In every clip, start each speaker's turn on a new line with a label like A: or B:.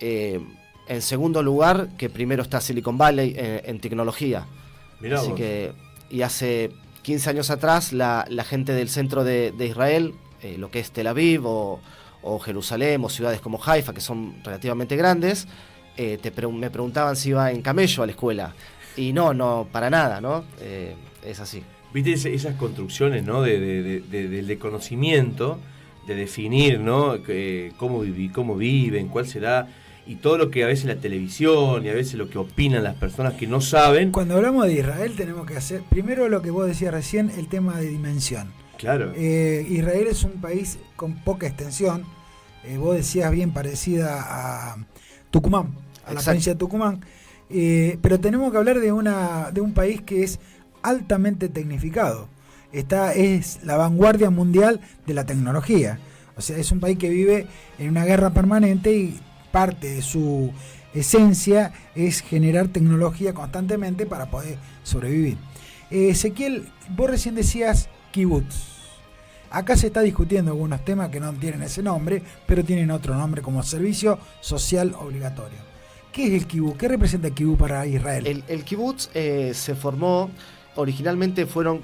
A: En segundo lugar, que primero está Silicon Valley en tecnología.
B: Mirá
A: Así
B: vos.
A: que, y hace 15 años atrás, la gente del centro de Israel, lo que es Tel Aviv o Jerusalén o ciudades como Haifa, que son relativamente grandes, me preguntaban si iba en camello a la escuela. Y no, para nada, ¿no? Es así.
B: Viste esas construcciones, ¿no? De conocimiento, de definir, ¿no? Cómo viven, cuál será, y todo lo que a veces la televisión y a veces lo que opinan las personas que no saben.
C: Cuando hablamos de Israel tenemos que hacer, primero lo que vos decías recién, el tema de dimensión.
B: Claro.
C: Israel es un país con poca extensión, vos decías bien parecida a Tucumán, a la provincia de Tucumán, pero tenemos que hablar de un país que es altamente tecnificado. Es la vanguardia mundial de la tecnología. O sea, es un país que vive en una guerra permanente y parte de su esencia es generar tecnología constantemente para poder sobrevivir. Ezequiel, vos recién decías kibutz. Acá se está discutiendo algunos temas que no tienen ese nombre, pero tienen otro nombre como servicio social obligatorio. ¿Qué es el kibutz? ¿Qué representa el kibutz para Israel?
A: El kibutz se formó, originalmente fueron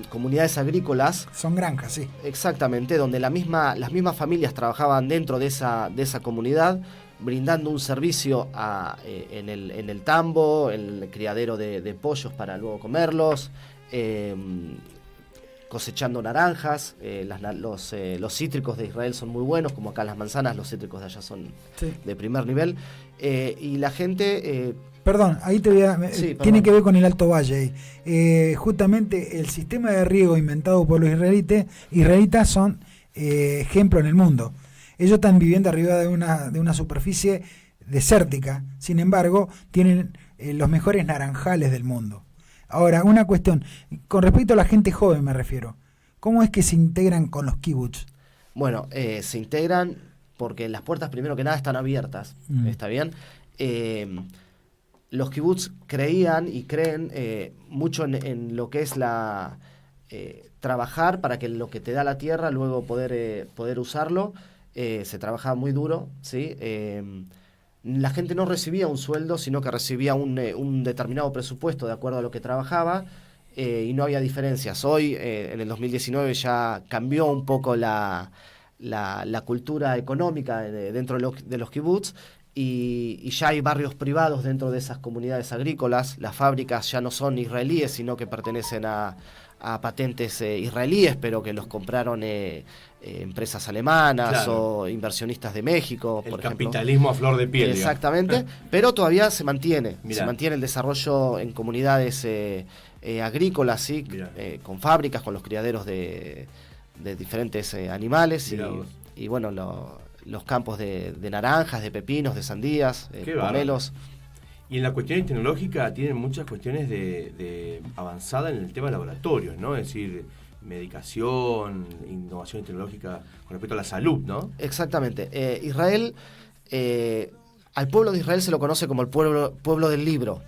A: comunidades agrícolas.
C: Son granjas, sí.
A: Exactamente, donde las mismas familias trabajaban dentro de esa comunidad, brindando un servicio en el tambo, en el criadero de pollos para luego comerlos, cosechando naranjas. Los cítricos de Israel son muy buenos, como acá las manzanas, los cítricos de allá son de primer nivel. Y la gente...
C: Perdón, ahí te voy a... tiene que ver con el Alto Valle. Justamente el sistema de riego inventado por los israelitas son ejemplo en el mundo. Ellos están viviendo arriba de una superficie desértica, sin embargo, tienen los mejores naranjales del mundo. Ahora, una cuestión, con respecto a la gente joven me refiero, ¿cómo es que se integran con los kibutz?
A: Bueno, se integran porque las puertas primero que nada están abiertas, ¿está bien? Los kibutz creían y creen mucho en lo que es trabajar para que lo que te da la tierra luego poder usarlo. Se trabajaba muy duro, ¿sí? La gente no recibía un sueldo, sino que recibía un determinado presupuesto de acuerdo a lo que trabajaba, y no había diferencias. Hoy, en el 2019, ya cambió un poco la cultura económica dentro de los kibutz, y ya hay barrios privados dentro de esas comunidades agrícolas. Las fábricas ya no son israelíes, sino que pertenecen a patentes israelíes, pero que los compraron empresas alemanas, claro, o inversionistas de México, por ejemplo. El
B: capitalismo a flor de piel.
A: Exactamente, pero todavía se mantiene. Mirá. Se mantiene el desarrollo en comunidades agrícolas, ¿sí? Con fábricas, con los criaderos de diferentes animales, y bueno, los campos de naranjas, de pepinos, de sandías, pomelos.
B: Y en la cuestión tecnológica tienen muchas cuestiones de avanzada en el tema de laboratorios, ¿no? Es decir, medicación, innovación tecnológica con respecto a la salud, ¿no?
A: Exactamente. Israel, al pueblo de Israel se lo conoce como el pueblo del libro.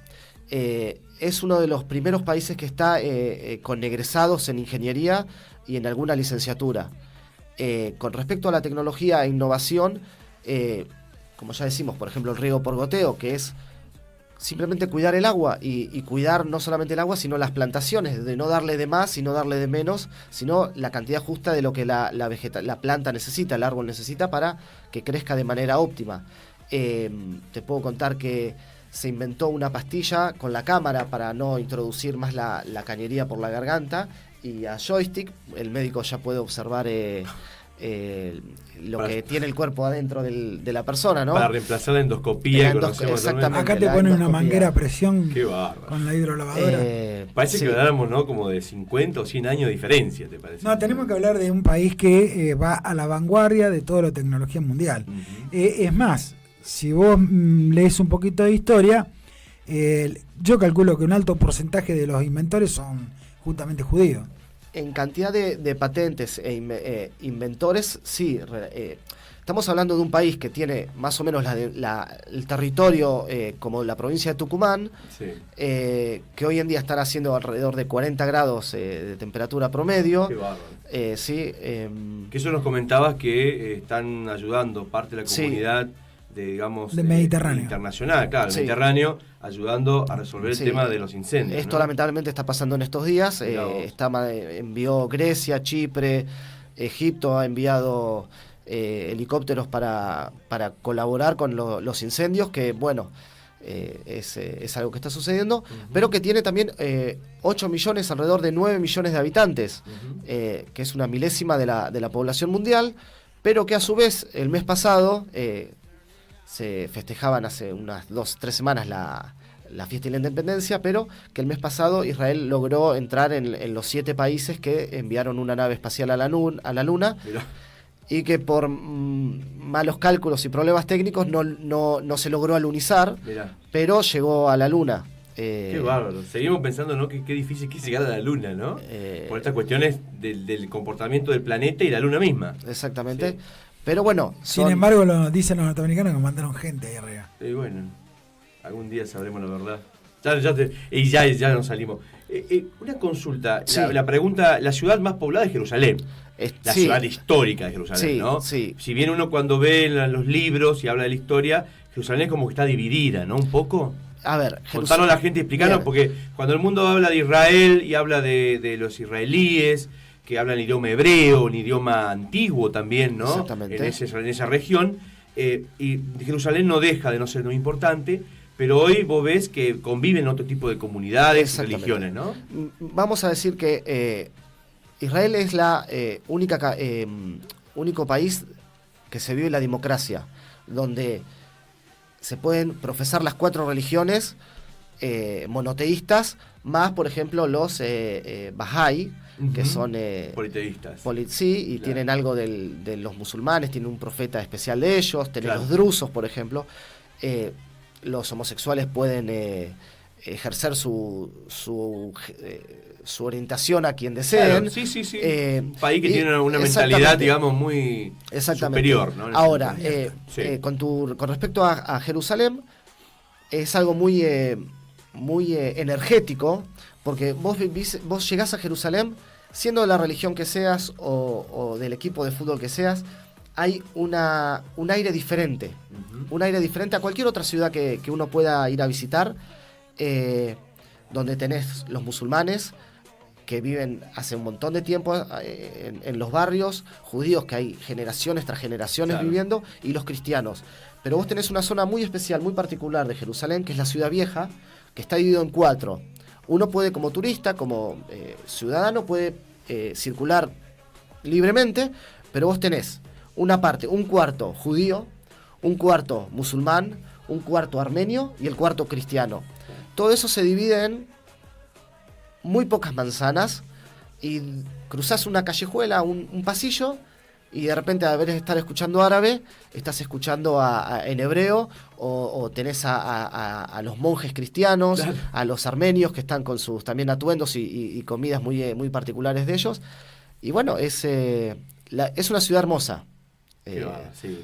A: Es uno de los primeros países que está con egresados en ingeniería y en alguna licenciatura. Con respecto a la tecnología e innovación, como ya decimos, por ejemplo, el riego por goteo, que es simplemente cuidar el agua y cuidar no solamente el agua, sino las plantaciones, de no darle de más y no darle de menos, sino la cantidad justa de lo que la planta necesita, el árbol necesita para que crezca de manera óptima. Te puedo contar que se inventó una pastilla con la cámara para no introducir más la cañería por la garganta, y a joystick el médico ya puede observar lo que tiene el cuerpo adentro de la persona, ¿no?
B: Para reemplazar la endoscopía.
A: Exactamente.
C: Acá te ponen una manguera a presión con la hidrolavadora.
B: Parece que hablamos, ¿no? Como de 50 o 100 años de diferencia, ¿te parece?
C: No, tenemos que hablar de un país que va a la vanguardia de toda la tecnología mundial. Es más, si vos lees un poquito de historia, yo calculo que un alto porcentaje de los inventores son justamente judíos.
A: En cantidad de patentes e inventores, sí. Estamos hablando de un país que tiene más o menos el territorio como la provincia de Tucumán, sí, que hoy en día están haciendo alrededor de 40 grados de temperatura promedio.
B: Qué bárbaro.
A: Sí,
B: que eso nos comentabas que están ayudando parte de la comunidad, sí, digamos,
C: del Mediterráneo.
B: Internacional, claro, el
A: Sí.
B: Mediterráneo, ayudando a resolver
A: Sí.
B: el tema de los incendios.
A: Esto
B: ¿no?
A: lamentablemente está pasando en estos días.
B: Mirá vos.
A: Envió Grecia, Chipre, Egipto ha enviado helicópteros para colaborar con los incendios, que bueno, es algo que está sucediendo, pero que tiene también 8 millones, alrededor de 9 millones de habitantes, que es una milésima de la población mundial, pero que a su vez el mes pasado se festejaban hace unas 2-3 semanas la fiesta de la independencia, pero que el mes pasado Israel logró entrar en los 7 países que enviaron una nave espacial a la Luna,
B: Mirá.
A: y que por malos cálculos y problemas técnicos no se logró alunizar,
B: Mirá.
A: pero llegó a la Luna.
B: Qué bárbaro. Seguimos pensando, ¿no? Qué difícil que es llegar a la Luna, ¿no? Por estas cuestiones del comportamiento del planeta y la Luna misma.
A: Exactamente.
B: Sí.
A: Pero bueno,
C: Sin embargo, dicen los norteamericanos que mandaron gente ahí arriba.
B: Y bueno, algún día sabremos la verdad. Ya nos salimos. Una consulta.
A: Sí.
B: La pregunta, la ciudad más poblada es Jerusalén. La
A: sí,
B: ciudad histórica de Jerusalén,
A: Sí,
B: ¿no?
A: sí.
B: Si bien uno cuando ve los libros y habla de la historia, Jerusalén es como que está dividida, ¿no? Un poco.
A: A ver,
B: Contarlo a la gente y explicarnos,
A: Bien.
B: porque cuando el mundo habla de Israel y habla de los israelíes, que hablan idioma hebreo, un idioma antiguo también, ¿no?
A: Exactamente.
B: En esa región, y Jerusalén no deja de no ser muy importante, pero hoy vos ves que conviven otro tipo de comunidades y
A: Exactamente.
B: religiones, ¿no?
A: Vamos a decir que Israel es la único país que se vive la democracia, donde se pueden profesar las 4 religiones monoteístas, más por ejemplo los Bahá'í, que son
B: politeístas.
A: sí, y
B: Claro.
A: tienen algo de los musulmanes, tienen un profeta especial de ellos, tienen
B: Claro.
A: los drusos, por ejemplo. Los homosexuales pueden ejercer su orientación a quien deseen.
B: Claro, sí.
A: Eh,
B: Un país que
A: y-
B: tiene una mentalidad,
A: exactamente.
B: digamos, muy superior, ¿no? En ese
A: Ahora,
B: sentido. Sí.
A: con respecto a Jerusalén, es algo muy energético, porque vos llegás a Jerusalén, siendo de la religión que seas o del equipo de fútbol que seas, hay un aire diferente. Un aire diferente a cualquier otra ciudad que uno pueda ir a visitar, donde tenés los musulmanes que viven hace un montón de tiempo en los barrios, judíos que hay generaciones tras generaciones
B: Claro.
A: viviendo, y los cristianos. Pero vos tenés una zona muy especial, muy particular de Jerusalén, que es la Ciudad Vieja, que está dividido en 4. Uno puede, como turista, como ciudadano, puede circular libremente, pero vos tenés una parte, un cuarto judío, un cuarto musulmán, un cuarto armenio y el cuarto cristiano. Todo eso se divide en muy pocas manzanas, y cruzás una callejuela, un pasillo, y de repente, a ver, estar escuchando árabe, estás escuchando en hebreo, o tenés a los monjes cristianos,
B: Claro.
A: a los armenios que están con sus también atuendos y comidas muy particulares de ellos. Y bueno, es una ciudad hermosa.
B: Qué va, sí.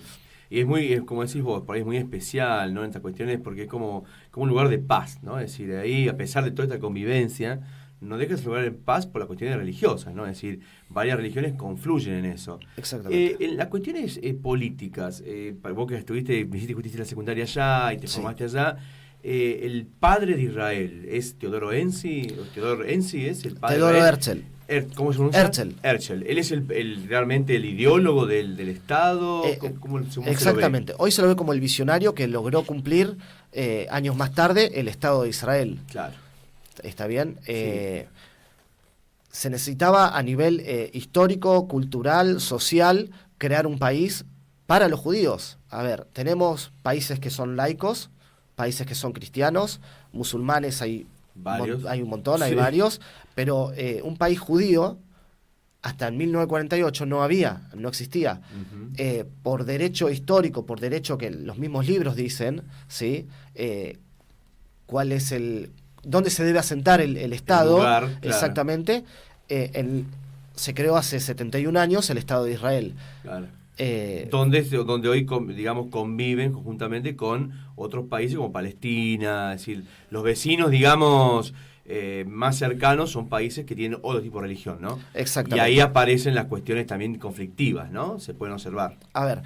B: Y como decís vos, por ahí es muy especial, ¿no? En estas cuestiones, porque es como un lugar de paz, ¿no? Es decir, ahí, a pesar de toda esta convivencia, no deja de ser un lugar de paz por las cuestiones religiosas, ¿no? Es decir, varias religiones confluyen en eso.
A: Exactamente.
B: En las cuestiones políticas, vos que hiciste la secundaria allá y te
A: Sí.
B: formaste allá, el padre de Israel es Teodoro Enzi. Teodoro Enzi es el padre
A: Teodoro
B: de
A: Herzl.
B: ¿Cómo se pronuncia?
A: Herzl.
B: Él es realmente el ideólogo del Estado. ¿Cómo se lo ve?
A: Exactamente. Hoy se lo ve como el visionario que logró cumplir años más tarde el Estado de Israel.
B: Claro.
A: ¿Está bien?
B: Sí.
A: Se necesitaba a nivel histórico, cultural, social, crear un país para los judíos. A ver, tenemos países que son laicos, países que son cristianos, musulmanes hay
B: Varios.
A: hay un montón, hay
B: Sí.
A: varios, pero un país judío hasta en 1948 no existía.
B: Ujú.
A: Por derecho histórico, por derecho que los mismos libros dicen, ¿sí? ¿Cuál es dónde se debe asentar el Estado?
B: lugar, claro.
A: Exactamente. Se creó hace 71 años el Estado de Israel.
B: Claro.
A: Eh,
B: Donde hoy, digamos, conviven conjuntamente con otros países como Palestina, es decir, los vecinos, digamos, más cercanos son países que tienen otro tipo de religión, ¿no?
A: Exactamente.
B: Y ahí aparecen las cuestiones también conflictivas, ¿no? Se pueden observar.
A: A ver,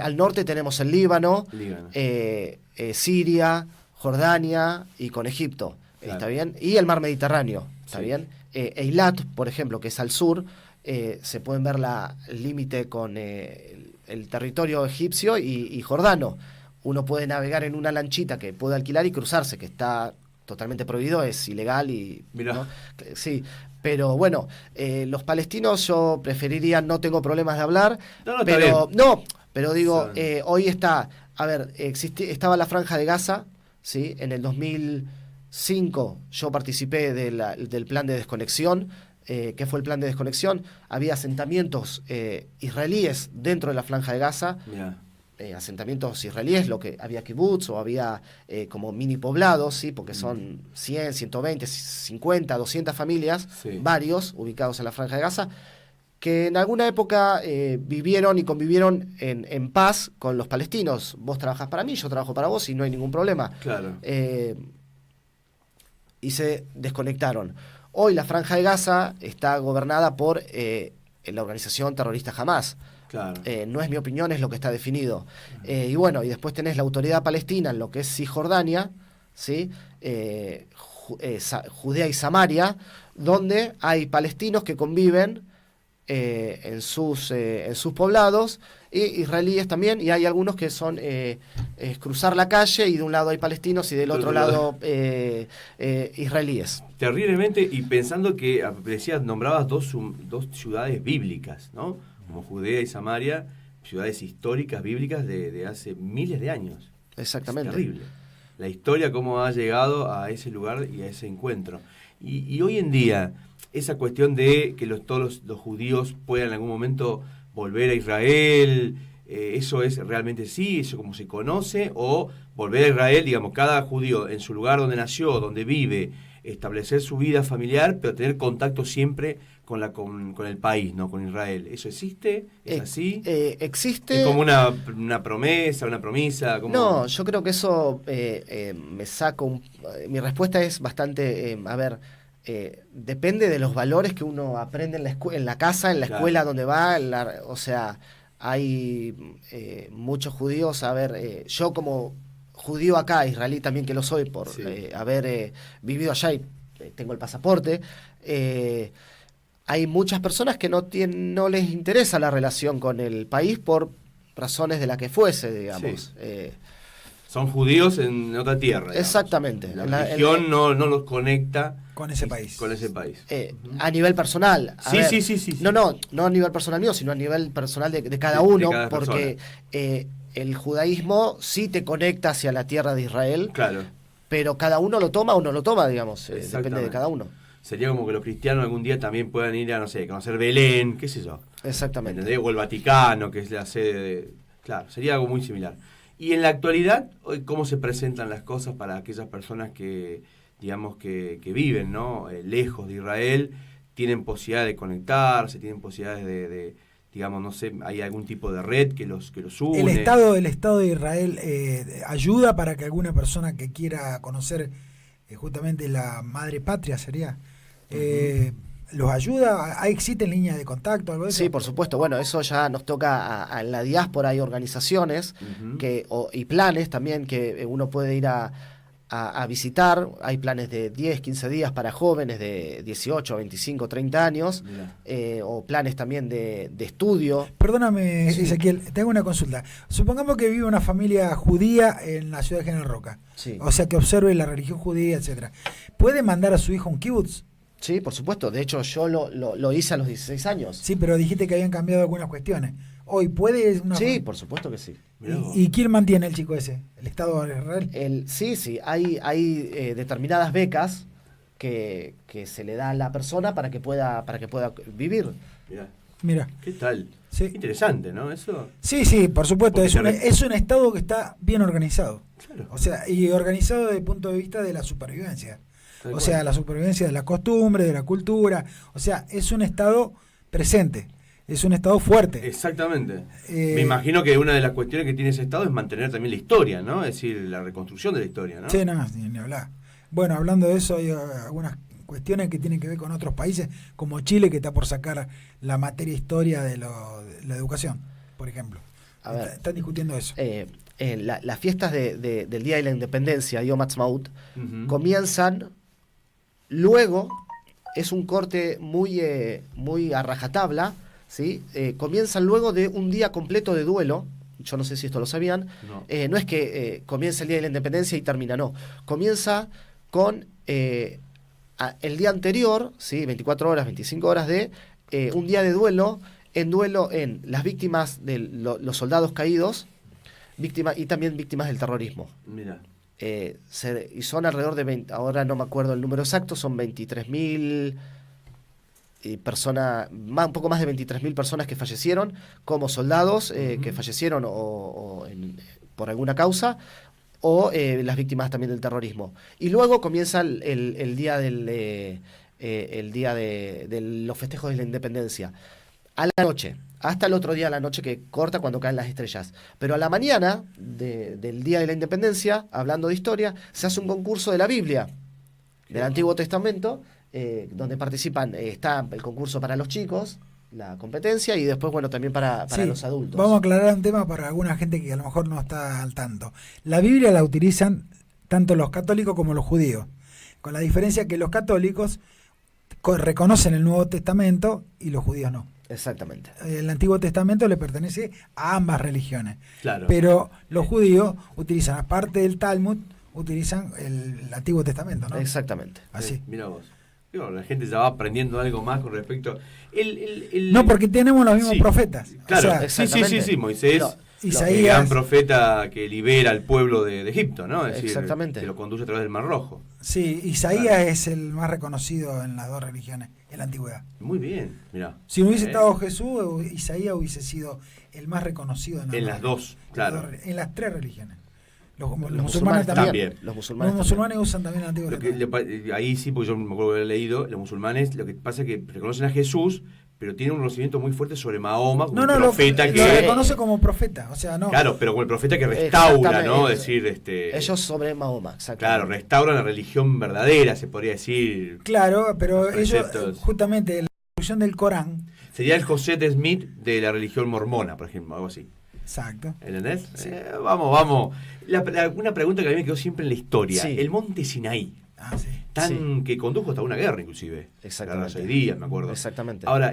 A: al norte tenemos el Líbano, Siria, Jordania y con Egipto,
B: Claro.
A: ¿está bien? Y el mar Mediterráneo, ¿está
B: Sí.
A: bien? Eilat, por ejemplo, que es al sur, se pueden ver el límite con el territorio egipcio y jordano. Uno puede navegar en una lanchita que puede alquilar y cruzarse, que está totalmente prohibido, es ilegal y...
B: Mirá.
A: ¿no? Sí, pero bueno, los palestinos yo preferiría, no tengo problemas de hablar,
B: No, está
A: pero
B: bien.
A: no, pero digo,
B: Son-
A: hoy está, a ver, estaba la Franja de Gaza, ¿sí? En el 2005 yo participé del plan de desconexión. ¿Qué fue el plan de desconexión? Había asentamientos israelíes dentro de la Franja de Gaza,
B: Mirá.
A: asentamientos israelíes, lo que había kibbutz o había como mini poblados, ¿sí? Porque son 100, 120, 50, 200 familias,
B: Sí.
A: varios ubicados en la Franja de Gaza, que en alguna época vivieron y convivieron en paz con los palestinos. Vos trabajás para mí, yo trabajo para vos y no hay ningún problema.
B: Claro.
A: Y se desconectaron. Hoy la Franja de Gaza está gobernada por la organización terrorista Hamas.
B: Claro.
A: No es mi opinión, es lo que está definido. Y bueno, y después tenés la autoridad palestina en lo que es Cisjordania, ¿sí? Judea y Samaria, donde hay palestinos que conviven en sus poblados, y israelíes también, y hay algunos que son es cruzar la calle y de un lado hay palestinos y del otro lado israelíes.
B: Terriblemente, y pensando que decías, nombrabas dos ciudades bíblicas, ¿no? Como Judea y Samaria, ciudades históricas bíblicas de hace miles de años.
A: Exactamente.
B: Es terrible. La historia, cómo ha llegado a ese lugar y a ese encuentro. Y hoy en día, esa cuestión de que todos los judíos puedan en algún momento volver a Israel, ¿eso es realmente sí? ¿Eso como se conoce? ¿O volver a Israel, digamos, cada judío en su lugar donde nació, donde vive, establecer su vida familiar, pero tener contacto siempre con el país, ¿no? Con Israel? ¿Eso existe? ¿Es así?
A: Existe.
B: ¿Es como una promesa, una promesa? ¿Cómo?
A: No, yo creo que eso me saco mi respuesta es bastante, depende de los valores que uno aprende en la casa, en la
B: Claro.
A: escuela donde va, o sea, hay muchos judíos, yo como judío acá, israelí también que lo soy por
B: Sí.
A: haber vivido allá y tengo el pasaporte, hay muchas personas que no les interesa la relación con el país por razones de la que fuese, digamos.
B: Sí. Son judíos en otra tierra. Digamos.
A: Exactamente.
B: La religión no los conecta
C: con ese país.
B: Con ese país.
A: A nivel personal.
B: Sí.
A: No a nivel personal mío, sino a nivel personal de cada uno,
B: de cada
A: porque el judaísmo sí te conecta hacia la tierra de Israel,
B: Claro.
A: pero cada uno lo toma o no lo toma, digamos, depende de
B: Exactamente.
A: cada uno.
B: Sería como que los cristianos algún día también puedan ir a, no sé, conocer Belén, qué sé yo.
A: Exactamente.
B: ¿Entendés? O el Vaticano, que es la sede de... Claro, sería algo muy similar. Y en la actualidad, hoy, ¿cómo se presentan las cosas para aquellas personas que, digamos, que viven, ¿no? Lejos de Israel, tienen posibilidad de conectarse, tienen posibilidades de, digamos, no sé, hay algún tipo de red que los une?
C: El Estado de Israel ayuda para que alguna persona que quiera conocer justamente la madre patria, sería, los ayuda. ¿Existen líneas de contacto, algo de eso?
A: Sí, por supuesto. Bueno, eso ya nos toca en la diáspora. Hay organizaciones y planes también que uno puede ir a visitar. Hay planes de 10, 15 días para jóvenes de 18, 25, 30 años, o planes también de estudio.
C: Perdóname, Ezequiel, te hago una consulta. Supongamos que vive una familia judía en la ciudad de General Roca,
A: Sí.
C: o sea, que observe la religión judía, etcétera. ¿Puede mandar a su hijo a un kibutz?
A: Sí, por supuesto. De hecho, yo lo hice a los 16 años.
C: Sí, pero dijiste que habían cambiado algunas cuestiones. ¿Hoy puede una
A: Sí, por supuesto que sí.
C: ¿Y quién mantiene el chico ese? ¿El Estado de Israel?
A: Sí. Hay determinadas becas que se le da a la persona para que pueda vivir.
C: Mira.
B: ¿Qué tal?
C: Sí.
B: Interesante, ¿no? Eso.
C: Sí, por supuesto.
B: Porque
C: Es un Estado que está bien organizado.
B: Claro.
C: O sea, y organizado desde el punto de vista de la supervivencia.
B: Tal
C: O sea,
B: cual.
C: la supervivencia de la costumbre, de la cultura. O sea, es un Estado presente. Es un Estado fuerte.
B: Exactamente. Me imagino que una de las cuestiones que tiene ese Estado es mantener también la historia, ¿no? Es decir, la reconstrucción de la historia, ¿no?
C: Sí, no, ni hablar. Bueno, hablando de eso, hay algunas cuestiones que tienen que ver con otros países, como Chile, que está por sacar la materia historia de la educación, por ejemplo.
A: A ver,
C: Están discutiendo eso.
A: las fiestas del Día de la Independencia, Yom Ha'atzmaut, comienzan luego, es un corte muy a rajatabla, ¿sí? Comienzan luego de un día completo de duelo. Yo no sé si esto lo sabían.
B: No.
A: No es que comienza el Día de la Independencia y termina, no. Comienza con el día anterior, ¿sí? 24 horas, 25 horas de un día de duelo en las víctimas de los soldados caídos, y también víctimas del terrorismo.
B: Mira.
A: Y son alrededor de 20, ahora no me acuerdo el número exacto, son 23.000 personas, un poco más de 23.000 personas que fallecieron como soldados, que fallecieron por alguna causa, o las víctimas también del terrorismo. Y luego comienza el día el día de los festejos de la independencia. A la noche, hasta el otro día a la noche, que corta cuando caen las estrellas. Pero a la mañana del Día de la Independencia, hablando de historia, se hace un concurso de la Biblia, del Antiguo Testamento, donde participan, está el concurso para los chicos, la competencia, y después, bueno, también para los adultos.
C: Vamos a aclarar un tema para alguna gente que a lo mejor no está al tanto. La Biblia la utilizan tanto los católicos como los judíos, con la diferencia que los católicos reconocen el Nuevo Testamento y los judíos no.
A: Exactamente.
C: El Antiguo Testamento le pertenece a ambas religiones.
B: Claro.
C: Pero los judíos utilizan, aparte del Talmud, utilizan el Antiguo Testamento, ¿no?
A: Exactamente.
C: Así.
B: Mira vos. Digo, la gente ya va aprendiendo algo más con respecto.
C: No, porque tenemos los mismos profetas.
B: Claro,
C: O sea,
B: sí. Moisés,
C: Isaías,
B: el gran profeta que libera al pueblo de Egipto, ¿no? Es decir,
A: exactamente.
B: que lo conduce a través del Mar Rojo.
C: Sí, Isaías es el más reconocido en las dos religiones, en la antigüedad.
B: Muy bien, mira.
C: Si no hubiese estado Jesús, Isaías hubiese sido el más reconocido
B: en las dos, claro.
C: En las tres religiones. Los
A: musulmanes
C: también.
A: Los
C: Los
A: musulmanes
C: musulmanes usan también el Antiguo Testamento.
B: Ahí sí, porque yo me acuerdo de haber leído, los musulmanes, lo que pasa es que reconocen a Jesús, pero tienen un conocimiento muy fuerte sobre Mahoma como profeta
C: lo
B: que
C: reconoce como profeta, o sea, no.
B: Claro, pero como el profeta que restaura, ¿no? Es decir,
A: ellos sobre Mahoma, exactamente.
B: Claro, restauran la religión verdadera, se podría decir.
C: Claro, pero ellos
B: preceptos.
C: Justamente la instrucción del Corán.
B: Sería el José de Smith de la religión mormona, por ejemplo, algo así.
C: Exacto.
B: ¿Entendés?
C: Sí.
B: Vamos. Una pregunta que a mí me quedó siempre en la historia.
A: Sí.
B: El monte Sinaí.
C: Sí.
B: Que condujo hasta una guerra, inclusive.
A: Exactamente.
B: Hace días, me acuerdo.
A: Exactamente.
B: Ahora,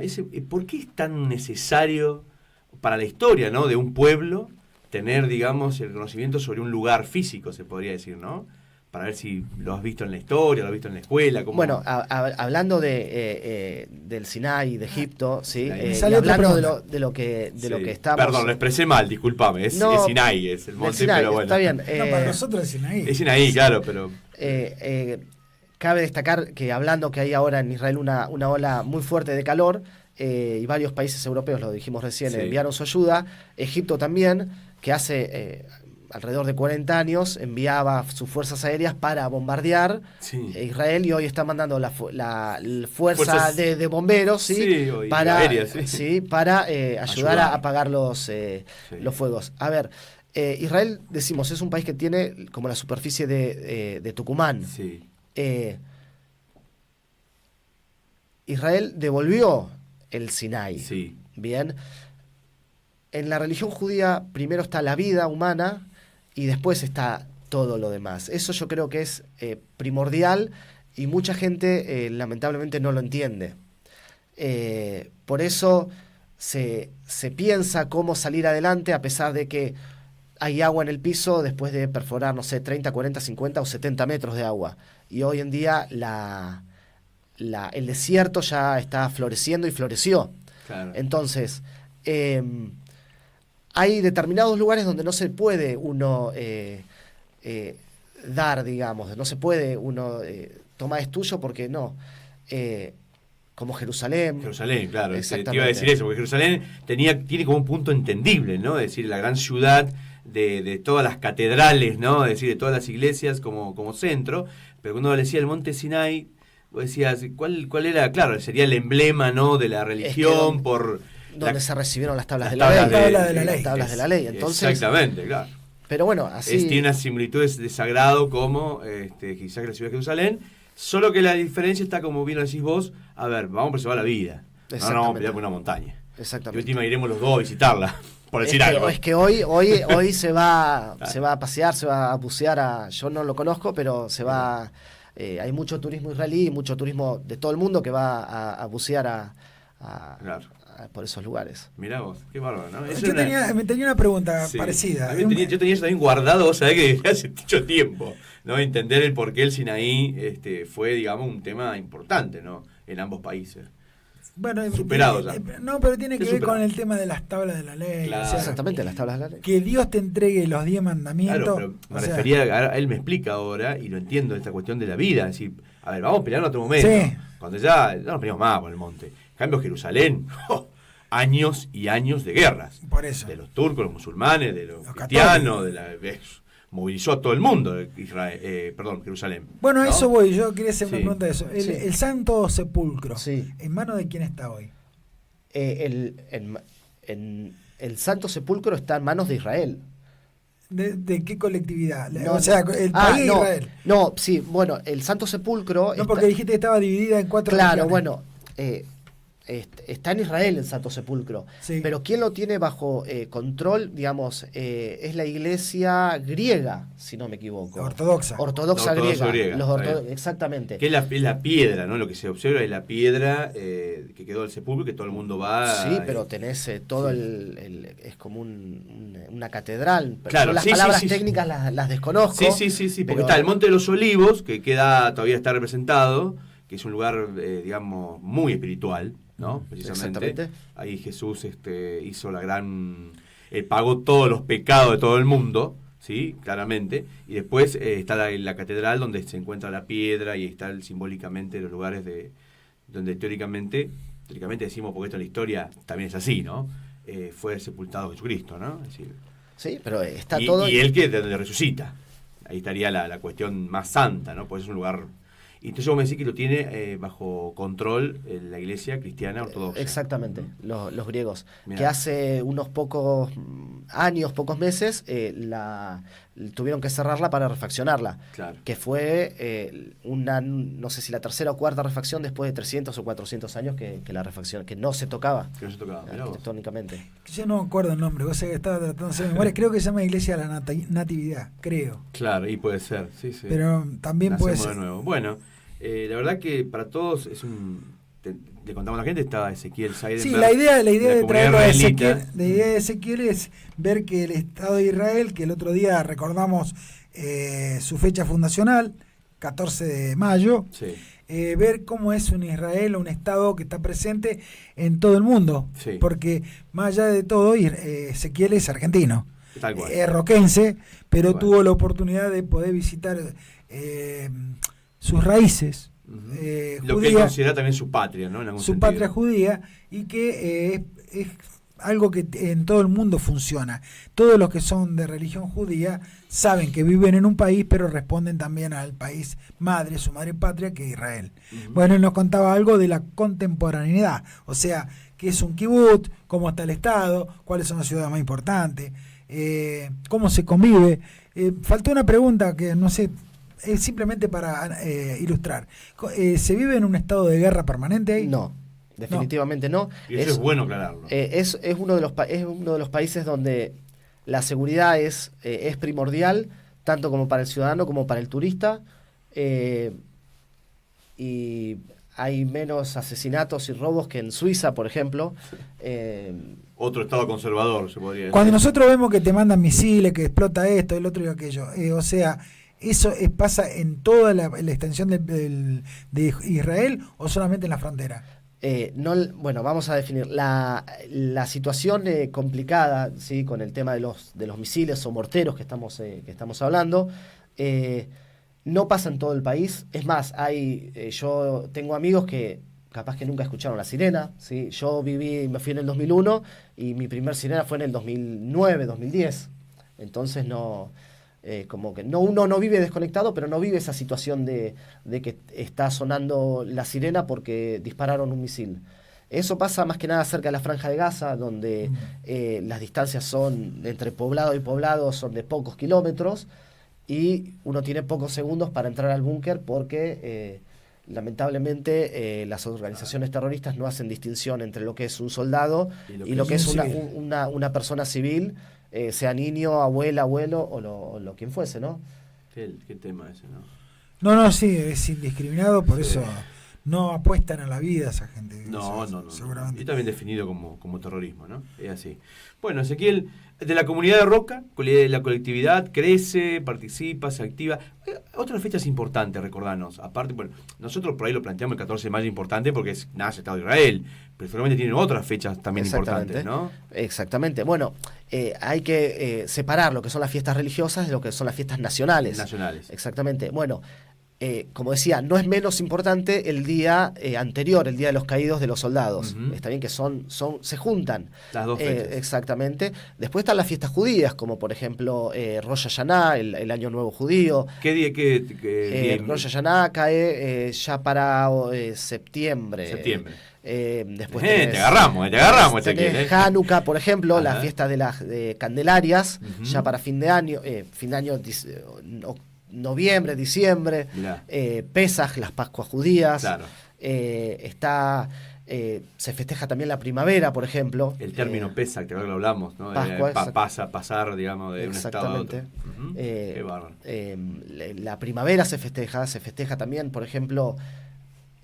B: ¿por qué es tan necesario para la historia, ¿no? De un pueblo tener, digamos, el conocimiento sobre un lugar físico, se podría decir, ¿no? Para ver si lo has visto en la historia, lo has visto en la escuela. ¿Cómo?
A: Bueno, hablando del Sinaí, de Egipto, ¿sí? Y
C: hablando
A: de lo que estamos...
B: Perdón, lo expresé mal, discúlpame. Es Sinaí, es el monte,
A: Sinaí,
B: pero bueno.
A: está bien.
C: No, para nosotros es Sinaí.
B: Es Sinaí, claro, pero...
A: Cabe destacar que hablando que hay ahora en Israel una ola muy fuerte de calor, y varios países europeos, lo dijimos recién, enviaron su ayuda. Egipto también, que hace alrededor de 40 años enviaba sus fuerzas aéreas para bombardear Israel, y hoy está mandando la fuerza de bomberos, para
B: aéreas,
A: para ayudar a apagar los fuegos. A ver, Israel, decimos, es un país que tiene como la superficie de Tucumán.
B: Sí.
A: Israel devolvió el Sinaí.
B: Sí.
A: Bien. En la religión judía primero está la vida humana y después está todo lo demás. Eso yo creo que es primordial, y mucha gente lamentablemente no lo entiende. Por eso se piensa cómo salir adelante a pesar de que hay agua en el piso después de perforar, no sé, 30, 40, 50 o 70 metros de agua. Y hoy en día el desierto ya está floreciendo y floreció.
B: Claro.
A: Entonces, hay determinados lugares donde no se puede uno dar, digamos, no se puede uno tomar es tuyo porque no. Como Jerusalén.
B: Jerusalén, claro. Te
A: Exactamente.
B: iba a decir eso, porque Jerusalén tiene como un punto entendible, ¿no? Es decir, la gran ciudad de todas las catedrales, ¿no? Es decir, de todas las iglesias como centro. Pero cuando decía el monte Sinai, vos decías, ¿cuál era? Claro, sería el emblema, ¿no? De la religión,
A: donde se recibieron las tablas de
C: la ley.
A: Las tablas de la ley. Entonces,
B: exactamente, claro.
A: Pero bueno, así...
B: Tiene unas similitudes de sagrado como quizás que la ciudad de Jerusalén, solo que la diferencia está, como bien lo decís vos, a ver, vamos a preservar la vida. No vamos a pelear por una montaña.
A: Exactamente.
B: Y última iremos los dos a visitarla, por decir algo.
A: Es que hoy se va a pasear, se va a bucear yo no lo conozco, pero se va... hay mucho turismo israelí, mucho turismo de todo el mundo que va a bucear por esos lugares.
B: Mirá vos, qué bárbaro, ¿no?
C: Tenía una pregunta parecida.
B: Yo tenía eso también guardado, o sea, que hace mucho tiempo, ¿no? Entender el por qué el Sinaí fue, digamos, un tema importante, ¿no? En ambos países.
C: Bueno,
B: superado ya.
C: No, pero tiene que ver con el tema de las tablas de la ley.
B: Claro.
C: O sea,
A: exactamente, las tablas de la ley.
C: Que Dios te entregue los 10 mandamientos.
B: Claro, pero me refería, él me explica ahora, y lo entiendo, esta cuestión de la vida. Es decir, a ver, vamos a pelear en otro momento.
C: Sí.
B: Cuando ya no nos peleamos más por el monte. En cambio, Jerusalén, años y años de guerras.
C: Por eso.
B: De los turcos, los musulmanes, de los cristianos, movilizó a todo el mundo, Jerusalén.
C: Bueno, a
B: ¿no?
C: eso voy. Yo quería hacer una pregunta de eso. El Santo Sepulcro,
A: sí.
C: ¿en manos de quién está hoy?
A: El Santo Sepulcro está en manos de Israel.
C: ¿De qué colectividad?
A: No,
C: o sea, el país de Israel.
A: No, sí, bueno, el Santo Sepulcro...
C: No, porque dijiste que estaba dividida en 4
A: Claro,
C: regiones.
A: bueno, está en Israel el Santo Sepulcro,
C: sí.
A: Pero quien lo tiene bajo control, digamos, es la iglesia griega, si no me equivoco. Ortodoxa griega. Exactamente.
B: Que es la piedra, ¿no? Lo que se observa es la piedra que quedó del sepulcro, que todo el mundo va...
A: Sí, pero tenés todo es como una catedral.
B: Claro,
A: yo las palabras técnicas las desconozco.
B: Sí, porque está el Monte de los Olivos, que todavía está representado, que es un lugar, digamos, muy espiritual, ¿no? Precisamente. Ahí Jesús hizo pagó todos los pecados de todo el mundo, ¿sí? Claramente. Y después está la catedral donde se encuentra la piedra y está simbólicamente los lugares donde teóricamente decimos, porque esto en la historia también es así, ¿no? Fue sepultado Jesucristo, ¿no? Es decir,
A: sí, pero está todo...
B: Y él donde resucita. Ahí estaría la cuestión más santa, ¿no? Pues es un lugar... Y entonces vos me decís que lo tiene bajo control la iglesia cristiana ortodoxa.
A: Exactamente, los griegos.
B: Mirá.
A: Que hace unos pocos años, pocos meses, tuvieron que cerrarla para refaccionarla.
B: Claro.
A: Que fue no sé si la tercera o cuarta refacción después de 300 o 400 años que la refacción, que no se tocaba.
B: Que no se tocaba,
A: arquitectónicamente.
C: Yo no me acuerdo el nombre, vos sabés que estaba tratando de hacer memoria. Creo que se llama Iglesia de la Natividad, creo.
B: Claro, y puede ser, sí.
C: Pero también puede ser.
B: De nuevo. Bueno, la verdad que para todos es le contamos a la gente, estaba Ezequiel Seidenberg.
C: Sí, la idea de traerlo a Ezequiel,
B: israelita.
C: la idea de Ezequiel es ver que el Estado de Israel, que el otro día recordamos su fecha fundacional, 14 de mayo,
B: Sí.
C: Ver cómo es un Israel, un Estado que está presente en todo el mundo.
B: Sí.
C: Porque más allá de todo, Ezequiel es argentino.
B: Tal cual.
C: Es roquense, pero
B: Tal cual.
C: tuvo la oportunidad de poder visitar sus raíces.
B: Lo que él considera también su patria, ¿no? En algún
C: su
B: sentido.
C: patria judía, y que es algo que en todo el mundo funciona. Todos los que son de religión judía saben que viven en un país, pero responden también al país madre, su madre patria, que es Israel. Bueno, él nos contaba algo de la contemporaneidad, o sea, qué es un kibutz, cómo está el Estado, cuáles son las ciudades más importantes, cómo se convive. Faltó una pregunta que no sé, es simplemente para ilustrar. ¿Se vive en un estado de guerra permanente ahí?
A: No, definitivamente no.
B: Y eso es bueno aclararlo.
A: Es uno de los países donde la seguridad es primordial, tanto como para el ciudadano como para el turista. Y hay menos asesinatos y robos que en Suiza, por ejemplo.
B: Otro estado conservador, se podría decir.
C: Cuando nosotros vemos que te mandan misiles, que explota esto, el otro y aquello, o sea, ¿eso pasa en toda la extensión de Israel o solamente en la frontera?
A: Bueno, vamos a definir la situación complicada, ¿sí? Con el tema de los misiles o morteros que estamos hablando. No pasa en todo el país. Es más, yo tengo amigos que capaz que nunca escucharon la sirena, ¿sí? Yo me fui en el 2001 y mi primer sirena fue en el 2009, 2010. Entonces como que uno no vive desconectado, pero no vive esa situación de que está sonando la sirena porque dispararon un misil. Eso pasa más que nada cerca de la Franja de Gaza, donde las distancias son entre poblado y poblado, son de pocos kilómetros, y uno tiene pocos segundos para entrar al búnker porque lamentablemente las organizaciones terroristas no hacen distinción entre lo que es un soldado y lo que es una persona civil, sea niño, abuela, abuelo o lo quien fuese, ¿no?
B: ¿Qué tema ese, no?
C: No, sí, es indiscriminado, por eso no apuestan a la vida esa gente.
B: No.
C: Seguramente.
B: Y también definido como terrorismo, ¿no? Es así. Bueno, Ezequiel, de la comunidad de Roca, la colectividad crece, participa, se activa. Otras fechas importantes, recordanos. Aparte, bueno, nosotros por ahí lo planteamos el 14 de mayo importante porque nace el Estado de Israel, pero seguramente tienen otras fechas también importantes, ¿no?
A: Exactamente. Bueno, hay que separar lo que son las fiestas religiosas de lo que son las fiestas nacionales. Exactamente. Bueno, como decía, no es menos importante el día anterior, el Día de los Caídos de los Soldados. Está bien que se juntan.
B: Las dos fechas.
A: Exactamente. Después están las fiestas judías, como por ejemplo Rosh Hashanah, el Año Nuevo Judío.
B: ¿Qué día?
A: Rosh Hashanah cae ya para septiembre. Después
B: te agarramos.
A: Tenés Hanukkah, por ejemplo, la fiesta de las Candelarias, ya para fin de año, noviembre, diciembre, Pesaj, las Pascuas judías,
B: claro.
A: Se festeja también la primavera, por ejemplo.
B: El término Pesaj, que ahora lo hablamos, ¿no? Pasar, digamos, de un estado a otro. Qué bárbaro.
A: La primavera se festeja también, por ejemplo,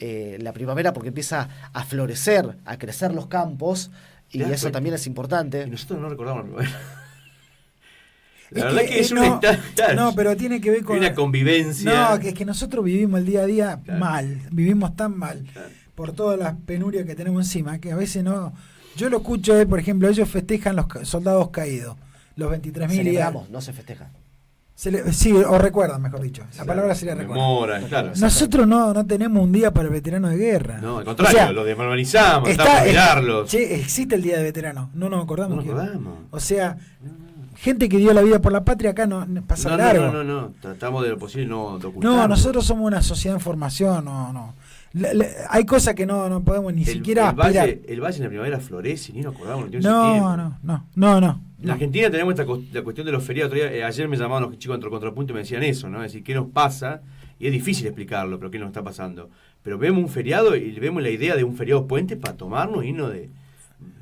A: la primavera porque empieza a florecer, a crecer los campos, y eso también es importante.
B: Y nosotros no recordamos la primavera.
C: La verdad que es no, pero tiene que ver con
B: una convivencia.
C: No, que es que nosotros vivimos el día a día mal, vivimos tan mal por todas las penurias que tenemos encima, que a veces no. Yo lo escucho, por ejemplo, ellos festejan los soldados caídos, los 23.000.
A: Celebramos, no se festeja.
C: Sí, o recuerdan, mejor dicho. La palabra sería recuerda.
B: Claro.
C: Nosotros no tenemos un día para el veterano de guerra.
B: No, al contrario, lo desmoralizamos, estamos a mirarlos.
C: Existe el día de veterano, no nos acordamos.
B: No nos acordamos.
C: O sea, gente que dio la vida por la patria acá no pasa largo.
B: No, tratamos de lo posible no ocultarlo.
C: No, nosotros somos una sociedad en formación, no. Hay cosas que no podemos ni siquiera aspirar.
B: El valle en la primavera florece, ni nos acordamos.
C: No.
B: En Argentina tenemos la cuestión de los feriados. Ayer me llamaban los chicos de Contrapunto y me decían eso, ¿no? Es decir, ¿qué nos pasa? Y es difícil explicarlo, pero ¿qué nos está pasando? Pero vemos un feriado y vemos la idea de un feriado puente para tomarnos y irnos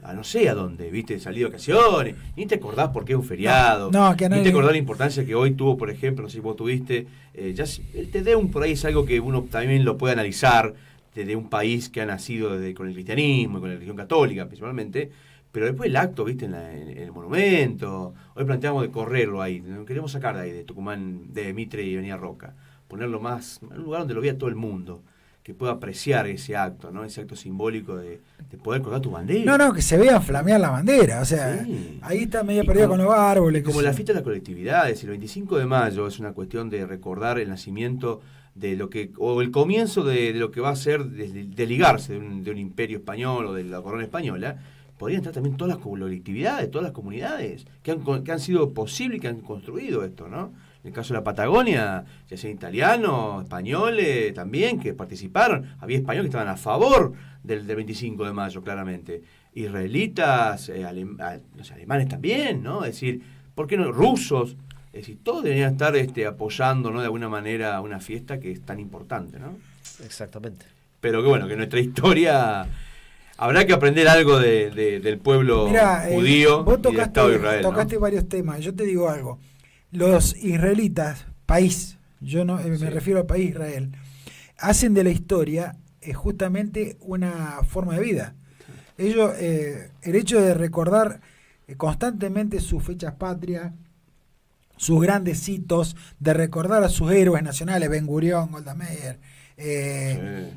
B: a no sé a dónde, ¿viste? Salir de ocasiones. Ni te acordás por qué es un feriado. Ni te acordás la importancia que hoy tuvo, por ejemplo, no sé si vos tuviste. El Tedeum por ahí es algo que uno también lo puede analizar desde un país que ha nacido con el cristianismo y con la religión católica principalmente. Pero después el acto, ¿viste? En el monumento. Hoy planteamos de correrlo ahí. Queremos sacar de ahí, de Tucumán, de Mitre y Avenida Roca. Ponerlo más en un lugar donde lo vea todo el mundo. Que pueda apreciar ese acto, ¿no? Ese acto simbólico de poder colgar tu bandera.
C: No, que se vea flamear la bandera. O sea, ahí está medio perdido con los árboles.
B: Como la fiesta de la colectividad. Es decir, el 25 de mayo es una cuestión de recordar el nacimiento de lo que, o el comienzo de lo que va a ser desligarse de un imperio español o de la corona española. Podrían estar también todas las colectividades, todas las comunidades que han sido posibles y que han construido esto, ¿no? En el caso de la Patagonia, ya sean italianos, españoles también, que participaron. Había españoles que estaban a favor del 25 de mayo, claramente. Israelitas, los alemanes también, ¿no? Es decir, ¿por qué no? Rusos. Es decir, todos deberían estar apoyando, ¿no? De alguna manera una fiesta que es tan importante, ¿no?
A: Exactamente.
B: Pero que bueno, que nuestra historia... Habrá que aprender algo del pueblo judío y del Estado de Israel.
C: Tocaste varios temas. Yo te digo algo. Los israelitas, país, yo no me refiero al país Israel, hacen de la historia justamente una forma de vida. Ellos, el hecho de recordar constantemente sus fechas patrias, sus grandes hitos, de recordar a sus héroes nacionales, Ben Gurión, Golda Meir,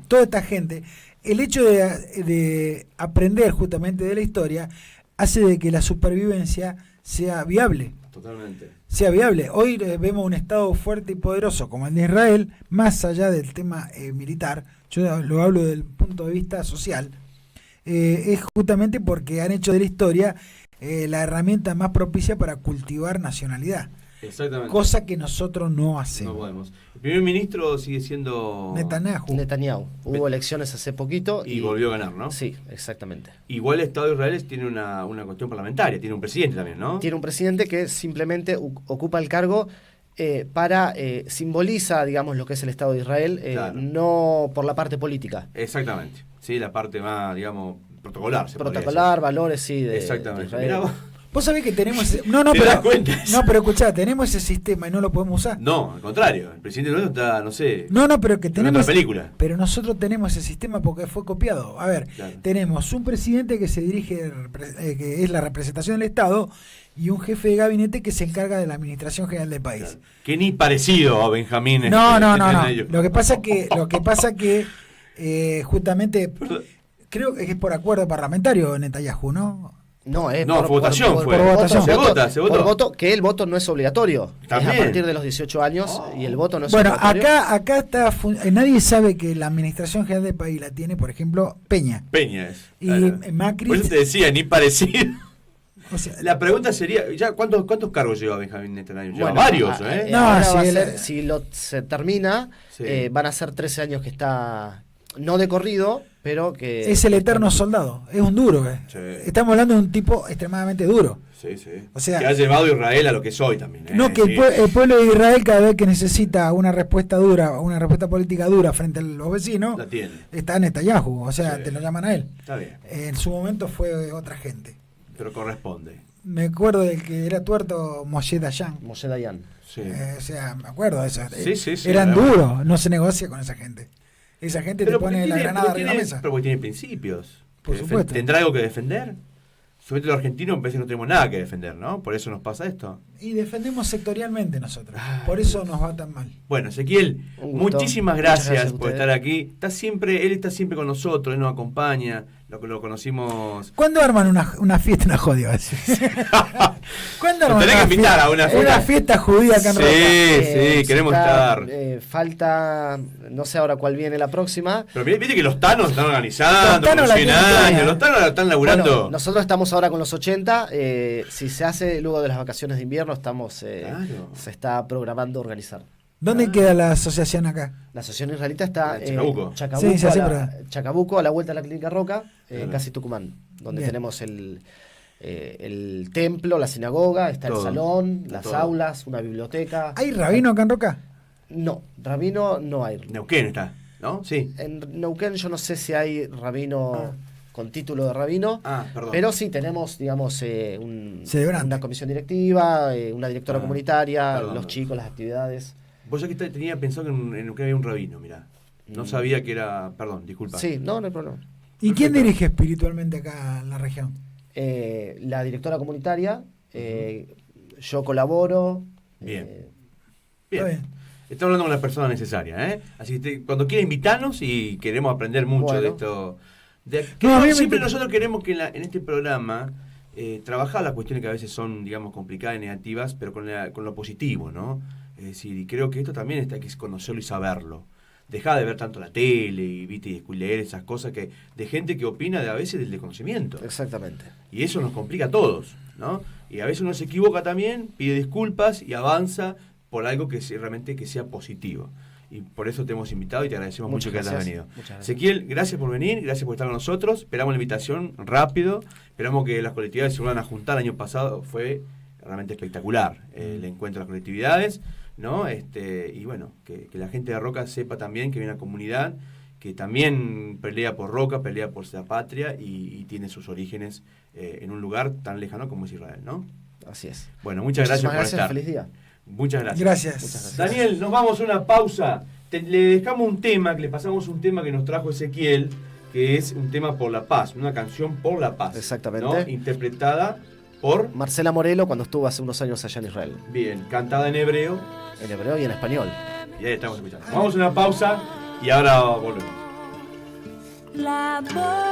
C: toda esta gente, el hecho de aprender justamente de la historia hace de que la supervivencia sea viable.
B: Totalmente.
C: Sea viable. Hoy vemos un Estado fuerte y poderoso como el de Israel, más allá del tema militar, yo lo hablo desde el punto de vista social, es justamente porque han hecho de la historia la herramienta más propicia para cultivar nacionalidad.
B: Exactamente.
C: cosa que nosotros no hacemos.
B: No podemos. El primer ministro sigue siendo
C: Netanyahu.
A: Hubo elecciones hace poquito
B: y volvió a ganar, ¿no?
A: Sí, exactamente.
B: Igual el Estado de Israel tiene una cuestión parlamentaria, tiene un presidente también, ¿no?
A: Tiene un presidente que simplemente ocupa el cargo para simboliza, digamos, lo que es el Estado de Israel,
B: Claro.
A: no por la parte política.
B: Exactamente. Sí, la parte más, digamos, protocolar.
A: Protocolar, valores, sí, de
B: Exactamente.
A: Israel.
B: Mirá vos.
C: Vos sabés que tenemos
B: ¿Te das cuenta?
C: pero escuchá, tenemos ese sistema y no lo podemos usar.
B: No, al contrario. El presidente nuestro está, no sé.
C: Pero que
B: en
C: tenemos
B: otra película.
C: Pero nosotros tenemos ese sistema porque fue copiado. A ver,
B: Claro.
C: tenemos un presidente que se dirige, que es la representación del Estado, y un jefe de gabinete que se encarga de la administración general del país.
B: Claro. Que ni parecido a Benjamín.
C: No.
B: Ellos.
C: Lo que pasa que justamente creo que es por acuerdo parlamentario Netanyahu, ¿no?
A: No, es
B: No, fue votación, fue.
C: por votación.
B: Se vota.
A: Por voto, que el voto no es obligatorio.
B: También.
A: Es a partir de los 18 años y el voto no es
C: Bueno,
A: obligatorio.
C: acá está nadie sabe que la administración general del país la tiene, por ejemplo, Peña.
B: Peña es.
C: Y
B: Claro.
C: Macri.
B: Por eso te decía, ni parecido.
C: O sea,
B: La pregunta sería, ¿ya cuántos cargos lleva Benjamín Netanyahu? Lleva
A: Bueno,
B: varios, ¿eh?
C: No,
A: ahora
C: sí,
A: va a ser, si se termina,
B: Sí.
A: van a ser 13 años que está, no de corrido, pero que...
C: es el eterno soldado, es un duro.
B: Sí.
C: Estamos hablando de un tipo extremadamente duro.
B: Sí, sí.
C: O sea,
B: que ha llevado a Israel a lo que soy también.
C: No, que
B: Sí.
C: el pueblo de Israel cada vez que necesita una respuesta dura, una respuesta política dura frente a los vecinos,
B: La tiene.
C: está en Netanyahu, o sea,
B: Sí.
C: te lo llaman a él.
B: Está bien,
C: En su momento fue otra gente.
B: pero corresponde.
C: Me acuerdo del que era tuerto, Moshe Dayan.
A: Moshe Dayan.
B: Sí.
C: O sea, me acuerdo de eso.
B: Sí,
C: Eran
B: claro.
C: duros, no se negocia con esa gente. Esa gente te
B: porque
C: pone la granada arriba de la mesa.
B: Pero porque tiene principios.
C: Por supuesto.
B: ¿Tendrá algo que defender? Sobre todo los argentinos me parece que no tenemos nada que defender, ¿no? Por eso nos pasa esto.
C: Y defendemos sectorialmente nosotros.
B: Ay,
C: Por eso nos va tan mal.
B: Bueno, Ezequiel,
A: Un gusto.
B: muchísimas
A: Muchas
B: gracias
A: gracias a
B: por
A: ustedes.
B: estar aquí. Él está siempre con nosotros, él nos acompaña, lo conocimos.
C: ¿Cuándo arman una fiesta, una jodida? ¿Cuándo
B: Nos
C: arman
B: tenés que invitar a una
C: fiesta judía acá en
B: Sí,
C: Roca?
B: sí, queremos estar.
A: Falta, no sé ahora cuál viene la próxima.
B: Pero viste que los Tanos están organizando,
C: Los Tanos
B: con
C: la
B: 100
C: tienen
B: años,
C: todavía.
B: los Tanos la están laburando.
A: Bueno, nosotros estamos ahora con los 80. Si se hace luego de las vacaciones de invierno, estamos
B: Claro.
A: se está programando organizar.
C: ¿Dónde queda la asociación acá?
A: La asociación israelita está
B: En Chacabuco.
C: Sí, sí, sí,
A: Chacabuco, a la vuelta de la Clínica Roca,
B: Claro.
A: casi Tucumán, donde
C: Bien.
A: tenemos el templo, la sinagoga, está
B: Todo.
A: el salón, las
B: Todo.
A: aulas, una biblioteca.
C: ¿Hay rabino acá en Roca?
A: No, rabino no hay.
B: Neuquén está, ¿no? Sí.
A: En Neuquén yo no sé si hay rabino con título de rabino,
B: Perdón.
A: pero sí tenemos, digamos,
C: Celebrante.
A: una comisión directiva, una directora comunitaria,
B: perdón.
A: los chicos, las actividades.
B: Vos ya que tenía pensado que en Neuquén había un rabino, mirá. No sabía que era. Perdón, disculpa.
A: Sí, no hay problema.
C: ¿Y quién
B: Perfecto.
C: dirige espiritualmente acá en la región?
A: La directora comunitaria, yo colaboro.
B: Bien.
C: Está
B: Bien.
C: bien.
B: Estamos hablando con la persona necesaria, ¿eh? Así que cuando quiera invitarnos y queremos aprender mucho
A: Bueno.
B: de esto.
C: No, a mí me
B: Siempre
C: inter-
B: nosotros queremos que en este programa trabajar las cuestiones que a veces son, digamos, complicadas y negativas, pero con lo positivo, ¿no? Es decir, y creo que esto también hay que conocerlo y saberlo. Dejar de ver tanto la tele y, ¿viste? Y leer esas cosas de gente que opina a veces del desconocimiento.
A: Exactamente.
B: Y eso nos complica a todos, ¿no? Y a veces uno se equivoca también, pide disculpas y avanza por algo que realmente que sea positivo. Y por eso te hemos invitado y te agradecemos mucho que hayas venido.
A: Muchas gracias.
B: Ezequiel, gracias por venir, gracias por estar con nosotros. Esperamos la invitación rápido. Esperamos que las colectividades se vuelvan a juntar. El año pasado fue realmente espectacular el encuentro de las colectividades, ¿no? Y bueno, que la gente de Roca sepa también que hay una comunidad que también pelea por Roca, pelea por esa patria y tiene sus orígenes en un lugar tan lejano como es Israel, ¿no?
A: Así es.
B: Bueno, muchas gracias por
A: Muchísimas
B: estar.
A: Feliz día.
B: Muchas gracias.
C: Gracias.
A: Muchas gracias.
B: Daniel, nos vamos a una pausa. Le dejamos un tema, que le pasamos un tema que nos trajo Ezequiel, que es un tema por la paz, una canción por la paz.
A: Exactamente.
B: ¿No? Interpretada por,
A: Marcela Morelo cuando estuvo hace unos años allá en Israel,
B: bien, cantada en hebreo.
A: en hebreo y en español.
B: Y ahí estamos escuchando. Vamos a una pausa y ahora volvemos.
D: La voz